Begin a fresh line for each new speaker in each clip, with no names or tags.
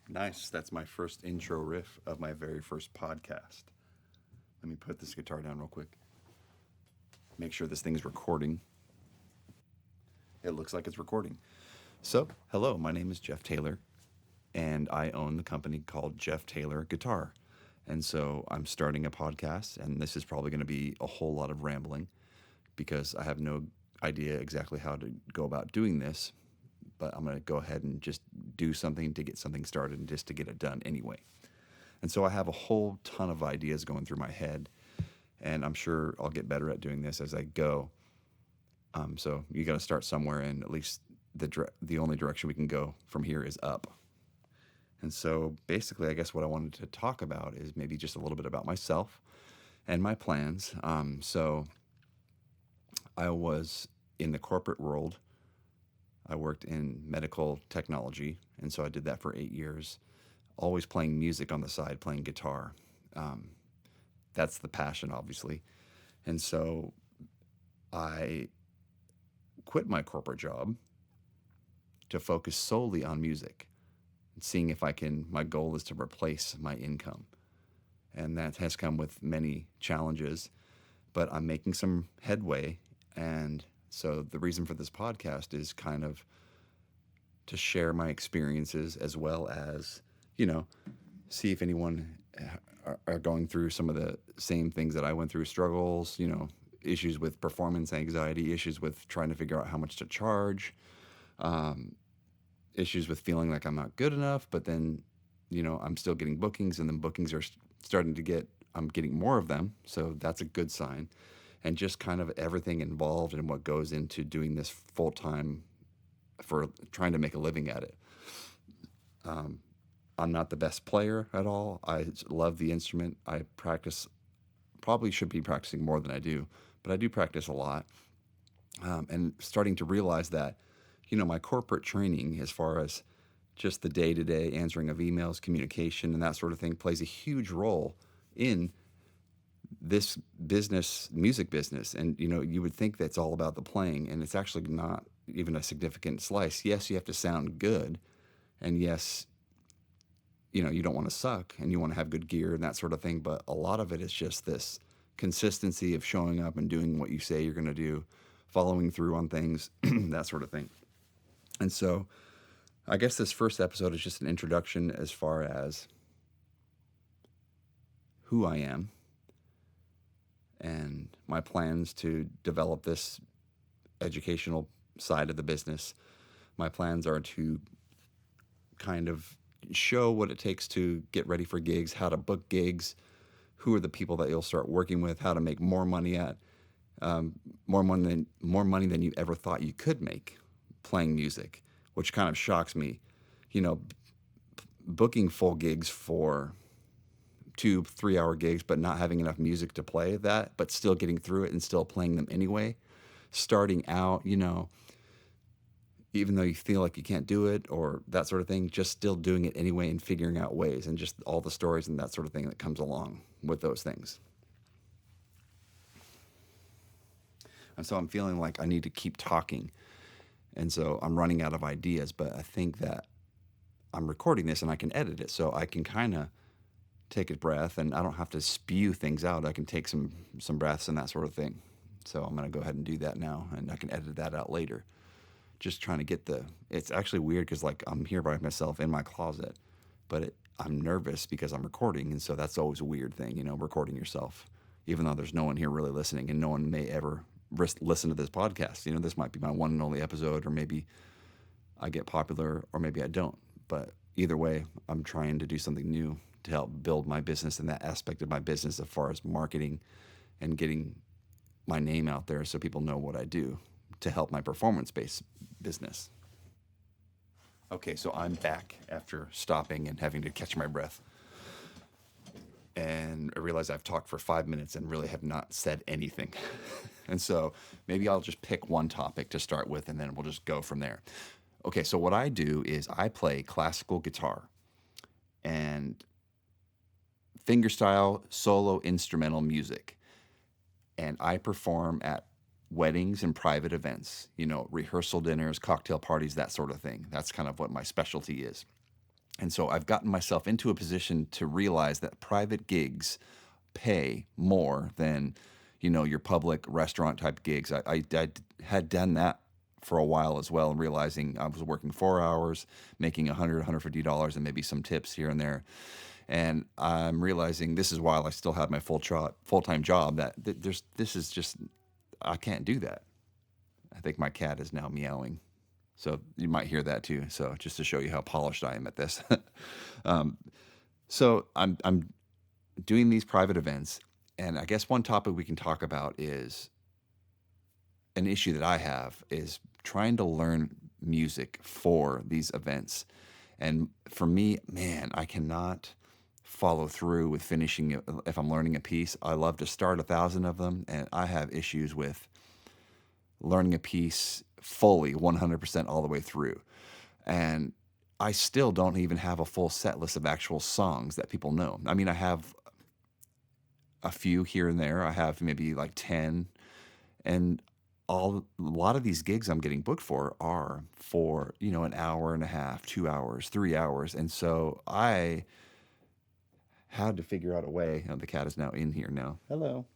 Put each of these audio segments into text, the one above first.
Nice. That's my first intro riff of my very first podcast. Let me put this guitar down real quick. Make sure this thing's recording. It looks like it's recording. So, hello, my name is Jeff Taylor, and I own the company called Jeff Taylor Guitar. And so I'm starting a podcast, and this is probably going to be a whole lot of rambling because I have no idea exactly how to go about doing this, but I'm going to go ahead and just do something to get something started and just to get it done anyway. And so I have a whole ton of ideas going through my head, and I'm sure I'll get better at doing this as I go. So you got to start somewhere, and at least the only direction we can go from here is up. And so basically, I guess what I wanted to talk about is maybe just a little bit about myself and my plans. So I was in the corporate world. I worked in medical technology, and so I did that for 8 years, always playing music on the side, playing guitar. Um, that's the passion, obviously. And so I quit my corporate job to focus solely on music, seeing if I can. My goal is to replace my income. And that has come with many challenges, but I'm making some headway. And so the reason for this podcast is kind of to share my experiences as well as, see if anyone are going through some of the same things that I went through, struggles, issues with performance anxiety, issues with trying to figure out how much to charge, issues with feeling like I'm not good enough, but then, I'm still getting bookings, and then bookings are starting to I'm getting more of them. So that's a good sign. And just kind of everything involved and what goes into doing this full time for trying to make a living at it. I'm not the best player at all. I love the instrument. I practice, probably should be practicing more than I do, but I do practice a lot. And starting to realize that, my corporate training, as far as just the day to day answering of emails, communication, and that sort of thing, plays a huge role in this business, music business. And, you would think that's all about the playing, and it's actually not even a significant slice. Yes, you have to sound good. And yes, you don't want to suck and you want to have good gear and that sort of thing. But a lot of it is just this consistency of showing up and doing what you say you're going to do, following through on things, that sort of thing. And so I guess this first episode is just an introduction as far as who I am and my plans to develop this educational side of the business. My plans are to kind of show what it takes to get ready for gigs, how to book gigs, who are the people that you'll start working with, how to make more money more money than you ever thought you could make playing music, which kind of shocks me. Booking full gigs for 2-3 hour gigs, but not having enough music to play that, but still getting through it and still playing them anyway. Starting out, even though you feel like you can't do it or that sort of thing, just still doing it anyway and figuring out ways, and just all the stories and that sort of thing that comes along with those things. And so I'm feeling like I need to keep talking. And so I'm running out of ideas, but I think that I'm recording this and I can edit it. So I can kind of take a breath, and I don't have to spew things out. I can take some breaths and that sort of thing. So I'm going to go ahead and do that now, and I can edit that out later. Just trying to get it's actually weird because I'm here by myself in my closet, but I'm nervous because I'm recording. And so that's always a weird thing, recording yourself, even though there's no one here really listening, and no one may ever listen to this podcast. This might be my one and only episode, or maybe I get popular, or maybe I don't. But either way, I'm trying to do something new to help build my business and that aspect of my business as far as marketing and getting my name out there so people know what I do to help my performance-based business. Okay, so I'm back after stopping and having to catch my breath. And I realize I've talked for 5 minutes and really have not said anything. And so maybe I'll just pick one topic to start with, and then we'll just go from there. Okay, so what I do is I play classical guitar and fingerstyle solo instrumental music. And I perform at weddings and private events, rehearsal dinners, cocktail parties, that sort of thing. That's kind of what my specialty is. And so I've gotten myself into a position to realize that private gigs pay more than, your public restaurant type gigs. I had done that for a while as well, and realizing I was working 4 hours, making $150, and maybe some tips here and there. And I'm realizing this is while I still have my full-time job, that this is just, I can't do that. I think my cat is now meowing. So you might hear that too. So just to show you how polished I am at this. So I'm doing these private events, and I guess one topic we can talk about is an issue that I have is trying to learn music for these events. And for me, man, I cannot follow through with finishing it. If I'm learning a piece, I love to start 1,000 of them, and I have issues with learning a piece fully 100% all the way through. And I still don't even have a full set list of actual songs that people know. I mean, I have a few here and there. I have maybe like 10, and a lot of these gigs I'm getting booked for are for, an hour and a half, 2 hours, 3 hours. And so I had to figure out a way. The cat is now in here now. Hello.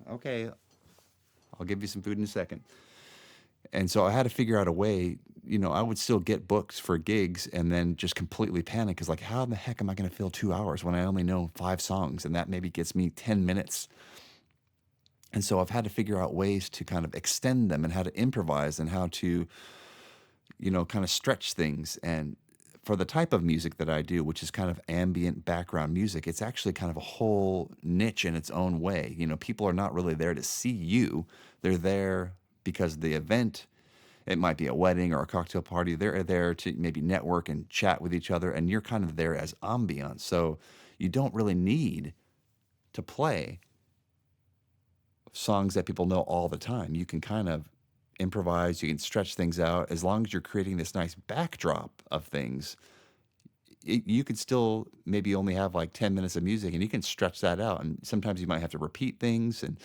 Okay. I'll give you some food in a second. And so I had to figure out a way, I would still get booked for gigs and then just completely panic. Because how in the heck am I going to fill 2 hours when I only know 5 songs? And that maybe gets me 10 minutes. And so I've had to figure out ways to kind of extend them and how to improvise and how to, kind of stretch things. And for the type of music that I do, which is kind of ambient background music, it's actually kind of a whole niche in its own way. People are not really there to see you. They're there because the event, it might be a wedding or a cocktail party. They're there to maybe network and chat with each other, and you're kind of there as ambiance. So you don't really need to play songs that people know all the time. You can kind of improvise, you can stretch things out. As long as you're creating this nice backdrop of things, you could still maybe only have like 10 minutes of music, and you can stretch that out. And sometimes you might have to repeat things. And,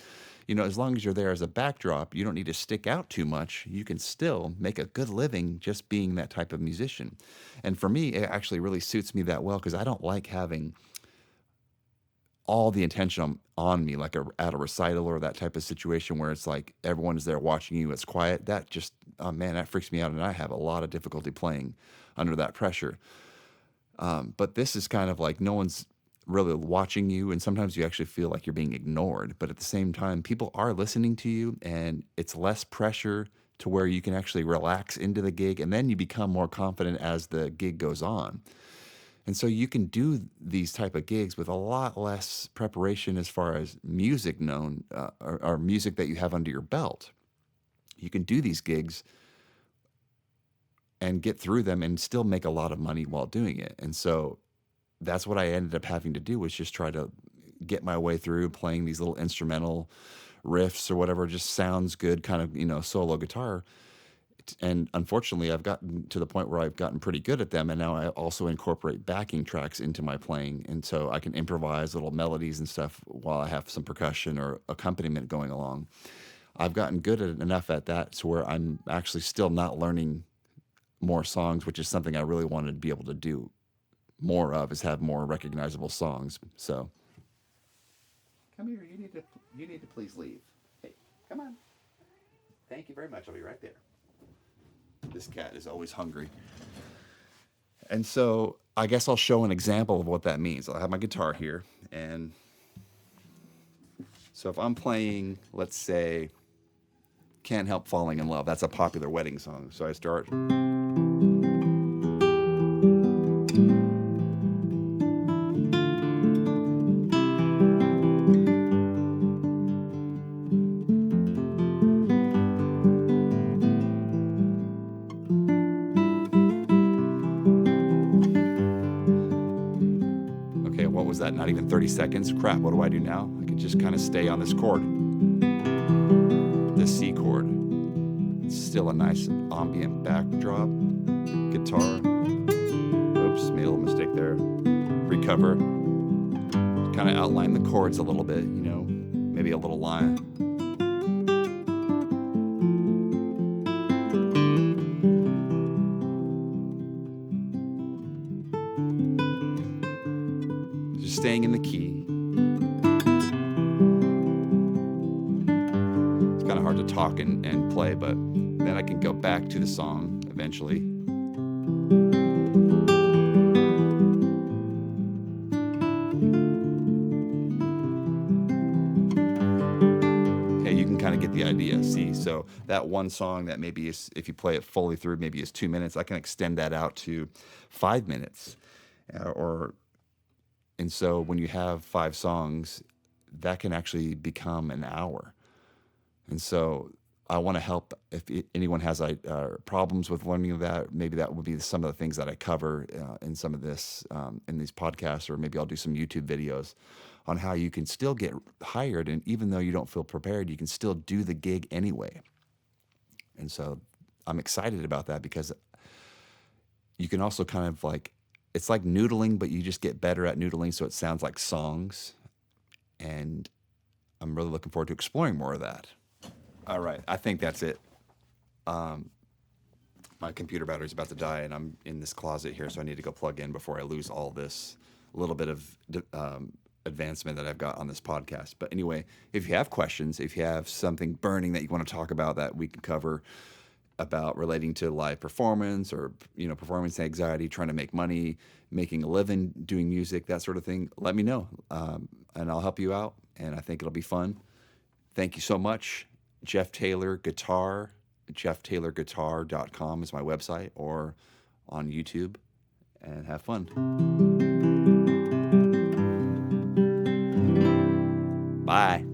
as long as you're there as a backdrop, you don't need to stick out too much. You can still make a good living just being that type of musician. And for me, it actually really suits me that well, because I don't like having all the attention on me, like at a recital or that type of situation where it's like everyone is there watching you. It's quiet. That just, oh man, that freaks me out. And I have a lot of difficulty playing under that pressure. But this is kind of like no one's really watching you. And sometimes you actually feel like you're being ignored. But at the same time, people are listening to you, and it's less pressure to where you can actually relax into the gig. And then you become more confident as the gig goes on. And so you can do these type of gigs with a lot less preparation as far as music known or music that you have under your belt. You can do these gigs and get through them and still make a lot of money while doing it. And so that's what I ended up having to do, was just try to get my way through playing these little instrumental riffs or whatever just sounds good, kind of, solo guitar. And unfortunately, I've gotten to the point where I've gotten pretty good at them. And now I also incorporate backing tracks into my playing. And so I can improvise little melodies and stuff while I have some percussion or accompaniment going along. I've gotten good at enough at that to where I'm actually still not learning more songs, which is something I really wanted to be able to do more of, is have more recognizable songs. So come here. You need to please leave. Hey, come on. Thank you very much. I'll be right there. This cat is always hungry. And so I guess I'll show an example of what that means. I'll have my guitar here. And so if I'm playing, let's say, Can't Help Falling in Love, that's a popular wedding song. So I start. What was that? Not even 30 seconds? Crap, what do I do now? I can just kind of stay on this chord. The C chord. It's still a nice ambient backdrop. Guitar. Oops, made a little mistake there. Recover. Kind of outline the chords a little bit, maybe a little line. staying in the key. It's kind of hard to talk and play, but then I can go back to the song eventually. Okay, you can kind of get the idea. See, so that one song that maybe is, if you play it fully through, maybe is 2 minutes, I can extend that out to 5 minutes. And so when you have 5 songs, that can actually become an hour. And so I want to help if anyone has problems with learning that. Maybe that would be some of the things that I cover in some of this in these podcasts, or maybe I'll do some YouTube videos on how you can still get hired, and even though you don't feel prepared, you can still do the gig anyway. And so I'm excited about that, because you can also kind of like, it's like noodling, but you just get better at noodling, so it sounds like songs. And I'm really looking forward to exploring more of that. All right, I think that's it. My computer battery's about to die, and I'm in this closet here, so I need to go plug in before I lose all this little bit of advancement that I've got on this podcast. But anyway, if you have questions, if you have something burning that you want to talk about that we can cover about relating to live performance, or performance anxiety, trying to make money, making a living doing music, that sort of thing, let me know, and I'll help you out, and I think it'll be fun. Thank you so much. Jeff Taylor Guitar, jefftaylorguitar.com is my website, or on YouTube, and have fun. Bye.